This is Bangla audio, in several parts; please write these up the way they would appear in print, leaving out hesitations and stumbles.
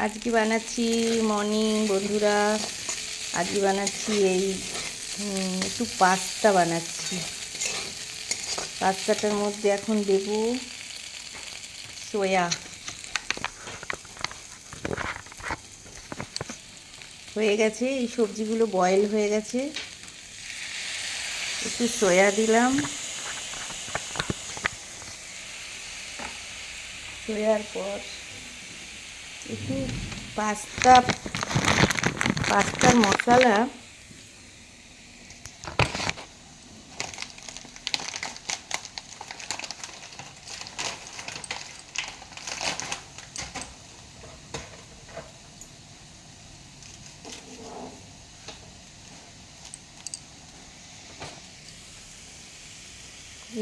আজকে বানাচ্ছি মর্নিং বন্ধুরা। আজকে বানাচ্ছি একটু পাস্তা বানাচ্ছি। পাস্তাটার মধ্যে এখন দেব সোয়া। হয়ে গেছে, এই সবজিগুলো বয়েল হয়ে গেছে। একটু সোয়া দিলাম, সোয়ার পর একটু পাস্তার মশলা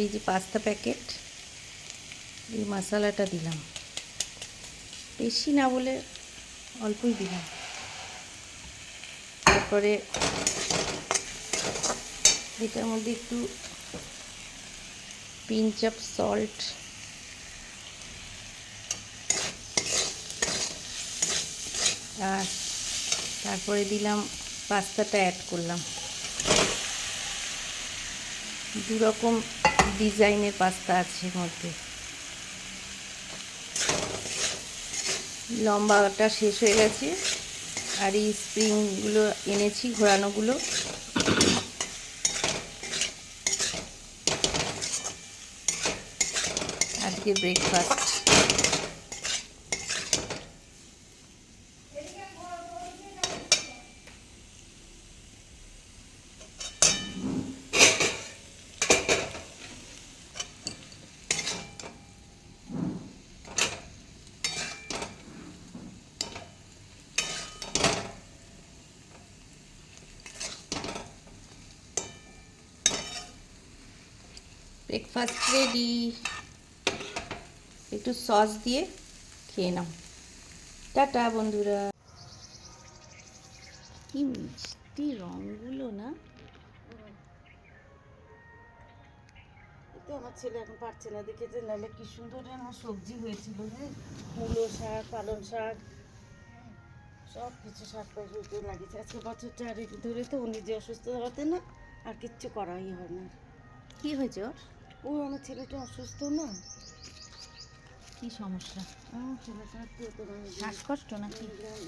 এই যে পাস্তা প্যাকেট, এই মশলাটা দিলাম, বেশি না বলে অল্পই দিলাম। তারপরে এটার মধ্যে একটু পিঞ্চ অফ সল্ট, আর তারপরে দিলাম পাস্তাটা অ্যাড করলাম। দু রকম ডিজাইনের পাস্তা আছে এর মধ্যে। লম্বাটা শেষ হয়ে গেছে, আর এই স্প্রিংগুলো এনেছি ঘোরানোগুলো। আজকে ব্রেকফাস্ট। Breakfast ready. একটু সস দিয়ে খেয়ে নাও। টাটা বন্ধুরা। কি মিষ্টি রঙগুলো না! তো আমার ছেলে এখন পারছে না, দেখেছে নাহলে কি সুন্দর আমার সবজি হয়েছিল। হ্যাঁ, মূলো শাক, পালং শাক, সব কিছু শাক পাশে লাগিয়েছে। আজকে বছর 4 ধরে তো ও নিজে অসুস্থ হতে না, আর কিচ্ছু করাই হয় না। কি হয়েছে ওর? ও আমার ছেলেটা অসুস্থ না। কি সমস্যা? আমার ছেলেটা শ্বাসকষ্ট নাকি?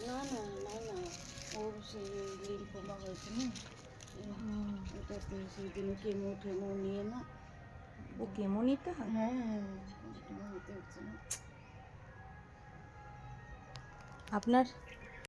না না না না, ওর সেই লিম্ফোমা হয়েছে না, ওটাতে সেই জন্য কেমো নিয়ে না। ও কেমো নিতে হয়? হ্যাঁ হ্যাঁ, কেমো নিতে হচ্ছে না। আপনার